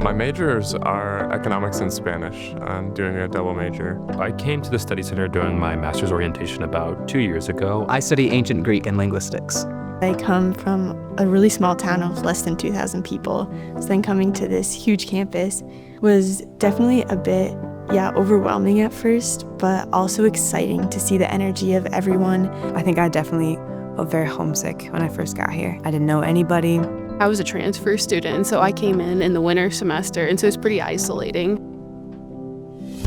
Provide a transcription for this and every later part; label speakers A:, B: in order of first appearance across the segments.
A: My majors are economics and Spanish. I'm doing a double major.
B: I came to the Study Center doing my master's orientation about 2 years ago.
C: I study ancient Greek and linguistics.
D: I come from a really small town of less than 2,000 people. So then coming to this huge campus was definitely a bit, overwhelming at first, but also exciting to see the energy of everyone.
E: I think I definitely felt very homesick when I first got here. I didn't know anybody.
F: I was a transfer student, so I came in the winter semester, and so it's pretty isolating.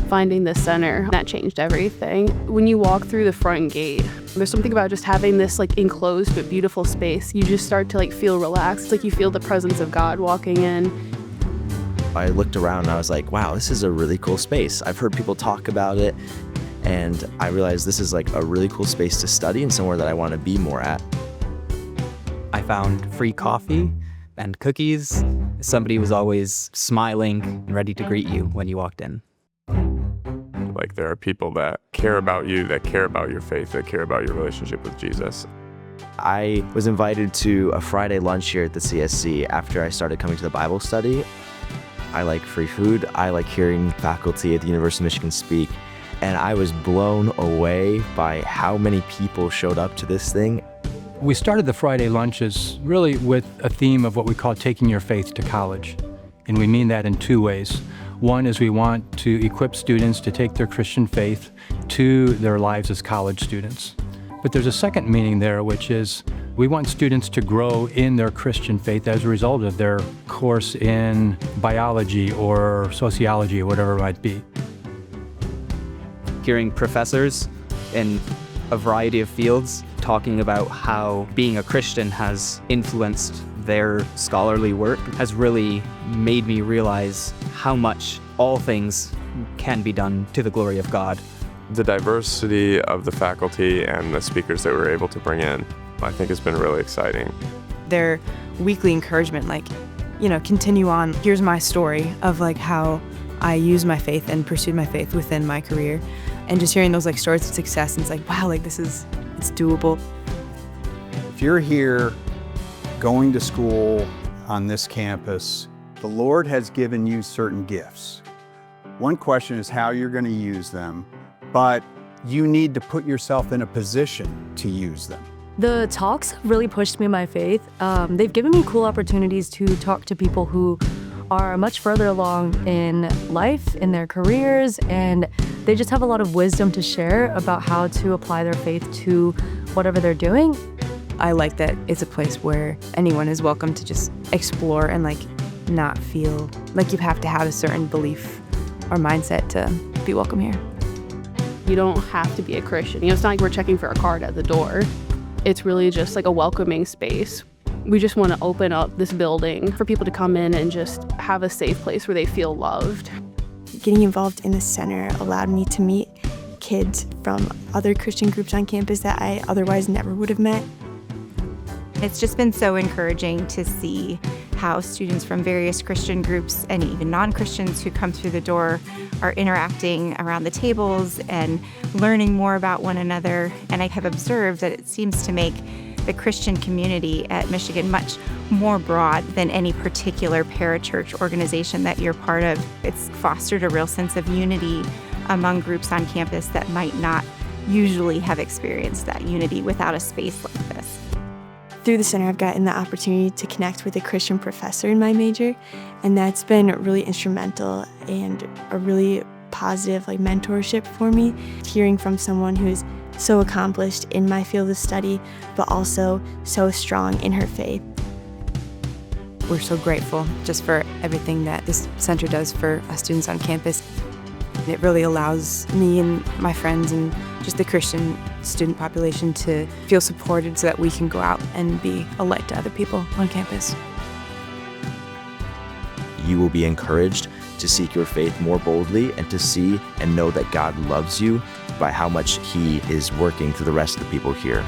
F: Finding the center, that changed everything. When you walk through the front gate, there's something about just having this enclosed but beautiful space. You just start to feel relaxed. It's like you feel the presence of God walking in.
G: I looked around and I was like, wow, this is a really cool space. I've heard people talk about it, and I realized this is a really cool space to study and somewhere that I want to be more at.
C: I found free coffee and cookies. Somebody was always smiling and ready to greet you when you walked in.
A: There are people that care about you, that care about your faith, that care about your relationship with Jesus.
G: I was invited to a Friday lunch here at the CSC after I started coming to the Bible study. I like free food. I like hearing faculty at the University of Michigan speak. And I was blown away by how many people showed up to this thing.
H: We started the Friday lunches really with a theme of what we call taking your faith to college. And we mean that in two ways. One is we want to equip students to take their Christian faith to their lives as college students. But there's a second meaning there, which is we want students to grow in their Christian faith as a result of their course in biology or sociology or whatever it might be.
C: Hearing professors in a variety of fields talking about how being a Christian has influenced their scholarly work has really made me realize how much all things can be done to the glory of God.
A: The diversity of the faculty and the speakers that we're able to bring in, I think has been really exciting.
E: Their weekly encouragement, continue on. Here's my story of how I used my faith and pursued my faith within my career. And just hearing those stories of success, and it's wow, it's doable.
I: If you're here going to school on this campus, the Lord has given you certain gifts. One question is how you're going to use them, but you need to put yourself in a position to use them.
J: The talks have really pushed me in my faith. They've given me cool opportunities to talk to people who are much further along in life, in their careers, and they just have a lot of wisdom to share about how to apply their faith to whatever they're doing.
E: I like that it's a place where anyone is welcome to just explore and not feel like you have to have a certain belief or mindset to be welcome here.
F: You don't have to be a Christian. It's not like we're checking for a card at the door. It's really just a welcoming space. We just want to open up this building for people to come in and just have a safe place where they feel loved.
D: Getting involved in the center allowed me to meet kids from other Christian groups on campus that I otherwise never would have met.
K: It's just been so encouraging to see how students from various Christian groups and even non-Christians who come through the door are interacting around the tables and learning more about one another. And I have observed that it seems to make the Christian community at Michigan much more broad than any particular parachurch organization that you're part of. It's fostered a real sense of unity among groups on campus that might not usually have experienced that unity without a space like this.
D: Through the center, I've gotten the opportunity to connect with a Christian professor in my major, and that's been really instrumental and a really positive mentorship for me. Hearing from someone who's so accomplished in my field of study, but also so strong in her faith.
E: We're so grateful just for everything that this center does for us students on campus. It really allows me and my friends and just the Christian student population to feel supported so that we can go out and be a light to other people on campus.
G: You will be encouraged to seek your faith more boldly and to see and know that God loves you by how much He is working through the rest of the people here.